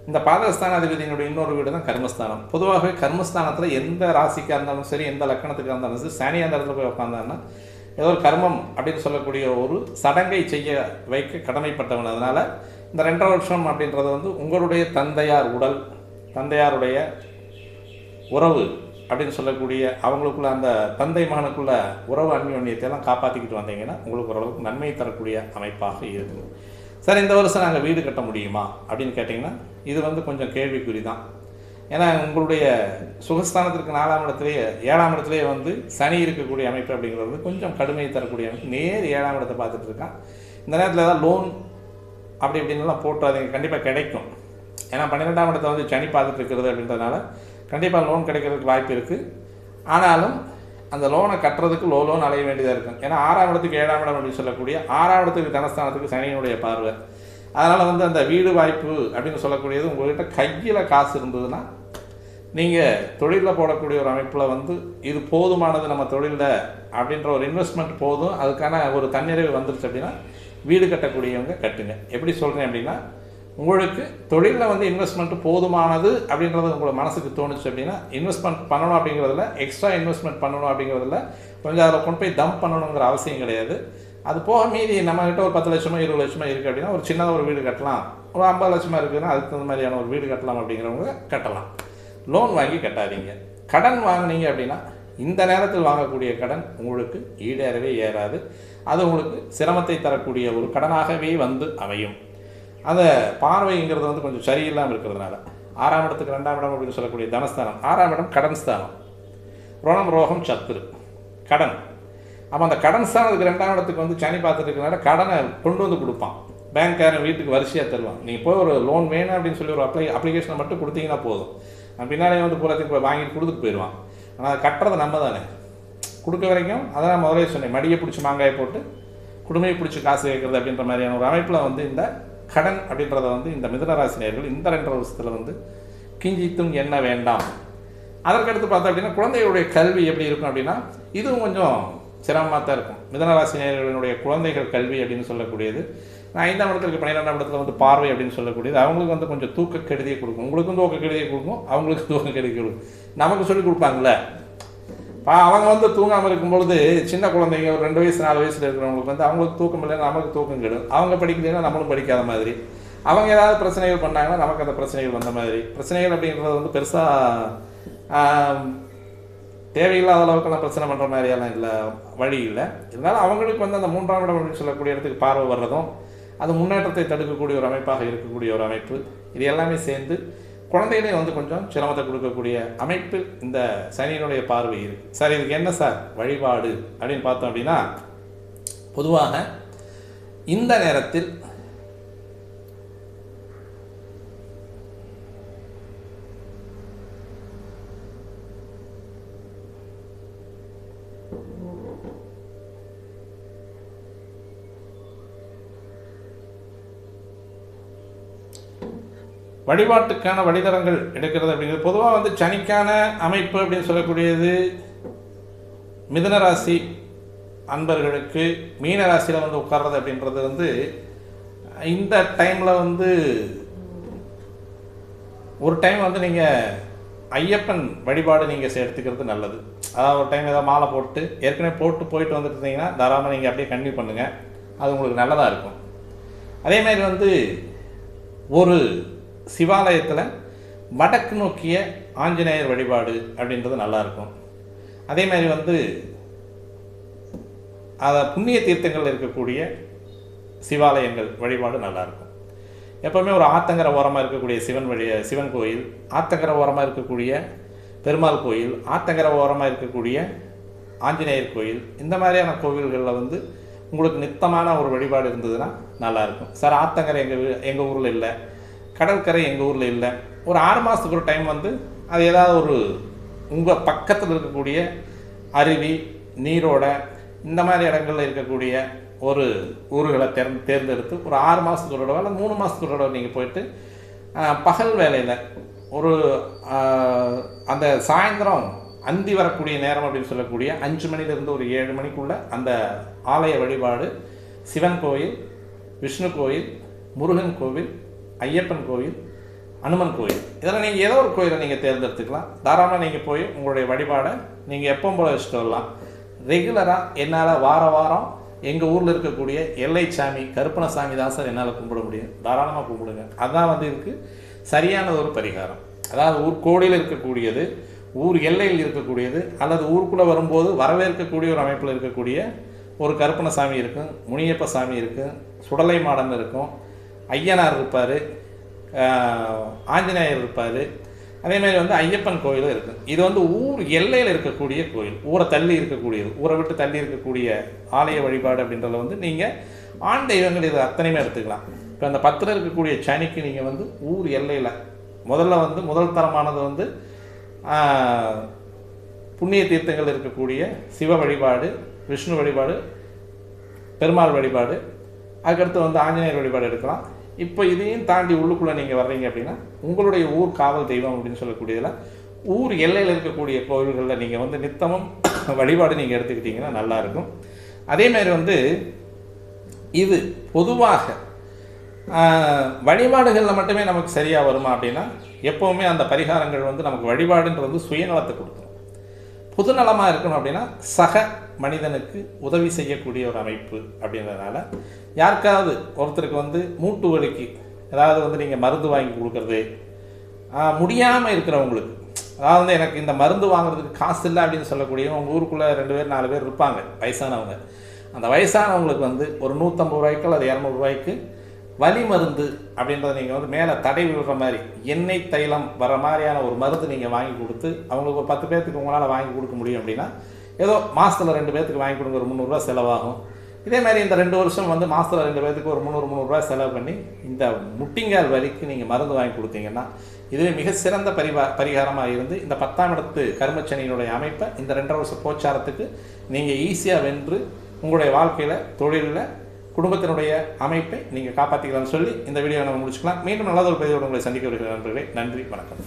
S1: இந்த பாதகஸ்தானாதிபதியினுடைய இன்னொரு வீடு தான் கர்மஸ்தானம். பொதுவாகவே கர்மஸ்தானத்தில் எந்த ராசிக்காக இருந்தாலும் சரி, எந்த லக்கணத்துக்காக இருந்தாலும் சரி, சனி அந்த இடத்துல போய் உட்காந்தாருன்னா ஏதோ ஒரு கர்மம் அப்படின்னு சொல்லக்கூடிய ஒரு சடங்கை செய்ய வைக்க கடமைப்பட்டவன். அதனால் இந்த 2.5 வருஷம் அப்படின்றது வந்து உங்களுடைய தந்தையார் உடல், தந்தையாருடைய உறவு அப்படின்னு சொல்லக்கூடிய அவங்களுக்குள்ள அந்த தந்தை மகனுக்குள்ள உறவு அந்யோன்யத்தையெல்லாம் காப்பாற்றிக்கிட்டு வந்தீங்கன்னா உங்களுக்கு ஓரளவுக்கு நன்மை தரக்கூடிய அமைப்பாக இருக்கும். சார் இந்த வருஷம் நாங்கள் வீடு கட்ட முடியுமா அப்படின்னு கேட்டிங்கன்னா இது வந்து கொஞ்சம் கேள்விக்குறி தான். ஏன்னா உங்களுடைய சுகஸ்தானத்திற்கு 4ஆம் இடத்துலேயே 7ஆம் இடத்துலேயே வந்து சனி இருக்கக்கூடிய அமைப்பு அப்படிங்கிறது கொஞ்சம் கடுமையை தரக்கூடிய அமைப்பு. நேர் 7ஆம் இடத்தை பார்த்துட்டு இருக்கான். இந்த நேரத்தில் ஏதாவது லோன் அப்படி இப்படின்லாம் போட்டு அது கண்டிப்பாக கிடைக்கும். ஏன்னா 12ஆம் இடத்தை வந்து சனி பார்த்துட்டு இருக்கிறது அப்படின்றதுனால கண்டிப்பாக லோன் கிடைக்கிறதுக்கு வாய்ப்பு இருக்குது. ஆனாலும் அந்த லோனை கட்டுறதுக்கு லோன் அலைய வேண்டியதாக இருக்கும். ஏன்னா 6ஆம் இடத்துக்கு 7ஆம் இடம் அப்படின்னு சொல்லக்கூடிய 6ஆம் இடத்துக்கு தனஸ்தானத்துக்கு சனியினுடைய பார்வை. அதனால் வந்து அந்த வீடு வாய்ப்பு அப்படின்னு சொல்லக்கூடியது உங்கள்கிட்ட கையில் காசு இருந்ததுன்னா நீங்கள் தொழிலில் போடக்கூடிய ஒரு அமைப்பில் வந்து இது போதுமானது நம்ம தொழிலில் அப்படின்ற ஒரு இன்வெஸ்ட்மெண்ட் போதும், அதுக்கான ஒரு தன்னிறைவு வந்துருச்சு அப்படின்னா வீடு கட்டக்கூடியவங்க கட்டுங்க. எப்படி சொல்கிறேன் அப்படின்னா உங்களுக்கு தொழிலில் வந்து இன்வெஸ்ட்மெண்ட்டு போதுமானது அப்படின்றது உங்களுக்கு மனசுக்கு தோணுச்சு அப்படின்னா இன்வெஸ்ட்மெண்ட் பண்ணணும் அப்படிங்கிறதுல எக்ஸ்ட்ரா இன்வெஸ்ட்மெண்ட் பண்ணணும் அப்படிங்கிறதுல கொஞ்சம் அதில் கொண்டு போய் டம்ப் பண்ணணுங்கிற அவசியம் கிடையாது. அது போக மீதி நம்மகிட்ட ஒரு 10 லட்சமோ 20 லட்சமோ இருக்குது அப்படின்னா ஒரு சின்னதாக ஒரு வீடு கட்டலாம். ஒரு 50 லட்சமாக இருக்குதுன்னா அதுக்கு தகுந்த மாதிரியான ஒரு வீடு கட்டலாம் அப்படிங்கிறவங்க கட்டலாம். லோன் வாங்கி கட்டாதீங்க. கடன் வாங்கினீங்க அப்படின்னா இந்த நேரத்தில் வாங்கக்கூடிய கடன் உங்களுக்கு ஈடேறவே ஏறாது. அது உங்களுக்கு சிரமத்தை தரக்கூடிய ஒரு கடனாகவே வந்து அமையும். அந்த பார்வைங்கிறது வந்து கொஞ்சம் சரியில்லாமல் இருக்கிறதுனால 6ஆம் இடத்துக்கு 2ஆம் இடம் அப்படின்னு சொல்லக்கூடிய தனஸ்தானம், 6ஆம் இடம் கடன் ஸ்தானம், ரோணம் ரோகம் சத்துரு கடன். அப்போ அந்த கடன் ஸ்தானத்துக்கு 2ஆம் இடத்துக்கு வந்து சனி பார்த்துட்டு இருக்கிறனால கடனை கொண்டு வந்து கொடுப்பான். பேங்க்காரன் வீட்டுக்கு வரிசையாக தருவான். நீங்கள் போய் ஒரு லோன் வேணும் அப்படின்னு சொல்லி ஒரு அப்ளிகேஷனை மட்டும் கொடுத்தீங்கன்னா போதும். பின்னாலே வந்து பூராத்தையும் வாங்கிட்டு கொடுத்துட்டு போயிடுவான். ஆனால் அதை கட்டுறது நம்ம தானே. கொடுக்க வரைக்கும் அதை நான் முதலே சொன்னேன், மடியை பிடிச்சி மாங்காயை போட்டு குடுமையை பிடிச்சி காசு வைக்கிறது அப்படின்ற மாதிரியான ஒரு அமைப்பில் வந்து இந்த கடன் அப்படின்றத வந்து இந்த மிதுனராசினியர்கள் இந்த 2.5 வருஷத்தில் வந்து கிஞ்சித்தும் என்ன வேண்டாம். அதற்கடுத்து பார்த்தோம் அப்படின்னா குழந்தைகளுடைய கல்வி எப்படி இருக்கும் அப்படின்னா இதுவும் கொஞ்சம் சிரமமாக தான் இருக்கும். மிதுனராசினியர்களுடைய குழந்தைகள் கல்வி அப்படின்னு சொல்லக்கூடியது 5ஆம் இடத்துக்கு 12ஆம் இடத்துல வந்து பார்வை அப்படின்னு சொல்லக்கூடியது அவங்களுக்கு வந்து கொஞ்சம் தூக்க கெடுதியை கொடுக்கும். உங்களுக்கும் தூக்க கெடுதியை கொடுக்கும், அவங்களுக்கு தூக்க கெடுதி கொடுக்கும். நமக்கு சொல்லி கொடுப்பாங்களே, அவங்க வந்து தூங்காமல் இருக்கும்பொழுது சின்ன குழந்தைங்க ஒரு 2 வயசு 4 வயசில் இருக்கிறவங்களுக்கு வந்து அவங்களுக்கு தூக்கம் இல்லைன்னா நமக்கு தூக்கம் கெடும். அவங்க படிக்கலைன்னா நம்மளும் படிக்காத மாதிரி. அவங்க ஏதாவது பிரச்சனைகள் பண்ணாங்கன்னா நமக்கு அந்த பிரச்சனைகள் வந்த மாதிரி. பிரச்சனைகள் அப்படின்றது வந்து பெருசாக தேவையில்லாத அளவுக்குலாம் பிரச்சனை பண்ணுற மாதிரியெல்லாம் இல்லை, வழி இல்லை. இருந்தாலும் அவங்களுக்கு வந்து அந்த 3ஆம் இடம் அப்படின்னு சொல்லக்கூடிய இடத்துக்கு பார்வை வர்றதும் அது முன்னேற்றத்தை தடுக்கக்கூடிய ஒரு அமைப்பாக இருக்கக்கூடிய ஒரு அமைப்பு. இது எல்லாமே சேர்ந்து குழந்தைகளே வந்து கொஞ்சம் சிரமத்தை கொடுக்கக்கூடிய அமைப்பில் இந்த சனியினுடைய பார்வை இருக்குது. சார் இதுக்கு என்ன சார் வழிபாடு அப்படின்னு பார்த்தோம் அப்படின்னா பொதுவாக இந்த நேரத்தில் வழிபாட்டுக்கான வழித்தடங்கள் எடுக்கிறது அப்படிங்கிறது பொதுவாக வந்து சனிக்கான அமைப்பு அப்படின்னு சொல்லக்கூடியது மிதுனராசி அன்பர்களுக்கு மீனராசியில் வந்து உட்கார்றது அப்படின்றது வந்து இந்த டைமில் வந்து ஒரு டைம் வந்து நீங்கள் ஐயப்பன் வழிபாடு நீங்கள் எடுத்துக்கிறது நல்லது. அதாவது ஒரு டைம் ஏதாவது மாலை போட்டு ஏற்கனவே போயிட்டு வந்துட்டு இருந்தீங்கன்னா தாராளமாக நீங்கள் அப்படியே கன்டினியூ பண்ணுங்கள், அது உங்களுக்கு நல்லதாக இருக்கும். அதே மாதிரி வந்து ஒரு சிவாலயத்தில் வடக்கு நோக்கிய ஆஞ்சநேயர் வழிபாடு அப்படின்றது நல்லாயிருக்கும். அதே மாதிரி வந்து அதை புண்ணிய தீர்த்தங்கள் இருக்கக்கூடிய சிவாலயங்கள் வழிபாடு நல்லாயிருக்கும். எப்போவுமே ஒரு ஆத்தங்கரை ஓரமாக இருக்கக்கூடிய சிவன் கோயில், ஆத்தங்கரை ஓரமாக இருக்கக்கூடிய பெருமாள் கோயில், ஆத்தங்கரை ஓரமாக இருக்கக்கூடிய ஆஞ்சநேயர் கோயில், இந்த மாதிரியான கோவில்களில் வந்து உங்களுக்கு நித்தமான ஒரு வழிபாடு இருந்ததுன்னா நல்லாயிருக்கும். சார் ஆத்தங்கரை எங்கள் ஊரில் இல்லை, கடற்கரை எங்கள் ஊரில் இல்லை, ஒரு 6 மாதத்துக்கு ஒரு டைம் வந்து அது ஏதாவது ஒரு உங்கள் பக்கத்தில் இருக்கக்கூடிய அருவி, நீரோடை, இந்த மாதிரி இடங்களில் இருக்கக்கூடிய ஒரு ஊர்களை தேர்ந்தெடுத்து ஒரு 6 மாதத்துக்கு ஒரு தடவை இல்லை 3 மாதத்துக்கு ஒரு தடவை நீங்கள் போயிட்டு பகல் வேலையில் ஒரு அந்த சாயந்தரம் அந்தி வரக்கூடிய நேரம் அப்படின்னு சொல்லக்கூடிய 5 மணிலேருந்து ஒரு 7 மணிக்குள்ளே அந்த ஆலய வழிபாடு, சிவன் கோயில், விஷ்ணு கோயில், முருகன் கோவில், ஐயப்பன் கோயில், அனுமன் கோயில், இதெல்லாம் நீங்கள் ஏதோ ஒரு கோயிலை நீங்கள் தேர்ந்தெடுத்துக்கலாம். தாராளமாக நீங்கள் போய் உங்களுடைய வழிபாடை நீங்கள் எப்பவும் போல வச்சுட்டு வரலாம். ரெகுலராக என்னால் வாரம் எங்கள் ஊரில் இருக்கக்கூடிய எல்லை சாமி கருப்பணசாமி தான் சார் என்னால் கும்பிட முடியும். தாராளமாக கும்பிடுங்க. அதுதான் வந்து இதுக்கு சரியான ஒரு பரிகாரம். அதாவது ஊர் கோடியில் இருக்கக்கூடியது, ஊர் எல்லையில் இருக்கக்கூடியது, அல்லது ஊருக்குள்ளே வரும்போது வரவேற்கக்கூடிய ஒரு அமைப்பில் இருக்கக்கூடிய ஒரு கருப்பணசாமி இருக்கும், முனியப்ப சாமி இருக்கும், சுடலை மாடன் இருக்கும், ஐயனார் இருப்பார், ஆஞ்சநேயர் இருப்பார், அதேமாதிரி வந்து ஐயப்பன் கோயிலும் இருக்குது. இது வந்து ஊர் எல்லையில் இருக்கக்கூடிய கோயில், ஊரை தள்ளி இருக்கக்கூடியது, ஊரை விட்டு தள்ளி இருக்கக்கூடிய ஆலய வழிபாடு அப்படின்றத வந்து நீங்கள் ஆண் தெய்வங்கள் இது அத்தனையுமே எடுத்துக்கலாம். இப்போ அந்த 10 இருக்கக்கூடிய சனிக்கு நீங்கள் வந்து ஊர் எல்லையில் முதல் தரமானது வந்து புண்ணிய தீர்த்தங்கள் இருக்கக்கூடிய சிவ வழிபாடு, விஷ்ணு வழிபாடு, பெருமாள் வழிபாடு, அதுக்கடுத்து வந்து ஆஞ்சநேயர் வழிபாடு எடுக்கலாம். இப்போ இதையும் தாண்டி உள்ளுக்குள்ளே நீங்கள் வர்றீங்க அப்படின்னா உங்களுடைய ஊர் காவல் தெய்வம் அப்படின்னு சொல்லக்கூடியதில் ஊர் எல்லையில் இருக்கக்கூடிய கோவில்களில் நீங்கள் வந்து நித்தமும் வழிபாடு நீங்கள் எடுத்துக்கிட்டிங்கன்னா நல்லாயிருக்கும். அதேமாதிரி வந்து இது பொதுவாக வழிபாடுகளில் மட்டுமே நமக்கு சரியாக வருமா அப்படின்னா எப்போவுமே அந்த பரிகாரங்கள் வந்து நமக்கு வழிபாடுன்றது வந்து சுயநலத்தை கொடுத்துரும். பொதுநலமாக இருக்கணும் அப்படின்னா சக மனிதனுக்கு உதவி செய்யக்கூடிய ஒரு அமைப்பு அப்படின்றதுனால யாருக்காவது ஒருத்தருக்கு வந்து மூட்டு வலிக்கு ஏதாவது வந்து நீங்கள் மருந்து வாங்கி கொடுக்குறது, முடியாமல் இருக்கிறவங்களுக்கு, அதாவது வந்து எனக்கு இந்த மருந்து வாங்குறதுக்கு காசு இல்லை அப்படின்னு சொல்லக்கூடியவங்க உங்கள் ஊருக்குள்ளே 2 பேர் 4 பேர் இருப்பாங்க வயசானவங்க. அந்த வயசானவங்களுக்கு வந்து ஒரு 150 ரூபாய்க்கு அல்லது 200 ரூபாய்க்கு வலி மருந்து அப்படின்றத நீங்கள் வந்து மேலே தடை விடுற மாதிரி எண்ணெய் தைலம் வர மாதிரியான ஒரு மருந்து நீங்கள் வாங்கி கொடுத்து அவங்களுக்கு ஒரு 10 பேர்த்துக்கு உங்களால் வாங்கி கொடுக்க முடியும் அப்படின்னா ஏதோ மாதத்தில் 2 பேர்த்துக்கு வாங்கி கொடுங்க, ஒரு 300 ரூபா செலவாகும். இதே மாதிரி இந்த 2 வருஷம் வந்து மாதத்தில் 2 பேர்த்துக்கு ஒரு 300 ரூபா செலவு பண்ணி இந்த முட்டிங்கால் வலிக்கு நீங்கள் மருந்து வாங்கி கொடுத்தீங்கன்னா இதுவே மிக சிறந்த பரிகாரமாக இருந்து இந்த 10ஆம் இடத்து கர்மச்சனியினுடைய அமைப்பை இந்த 2.5 வருஷ கோச்சாரத்துக்கு நீங்கள் ஈஸியாக வென்று உங்களுடைய வாழ்க்கையில், தொழிலில், குடும்பத்தினுடைய அமைப்பை நீங்கள் காப்பாற்றிக்கலாம்னு சொல்லி இந்த வீடியோவை நம்ம முடிச்சுக்கலாம். மீண்டும் நல்லதொரு பதிவோடு உங்களை சந்திக்க வருகிற நண்பர்களே. நன்றி, வணக்கம்.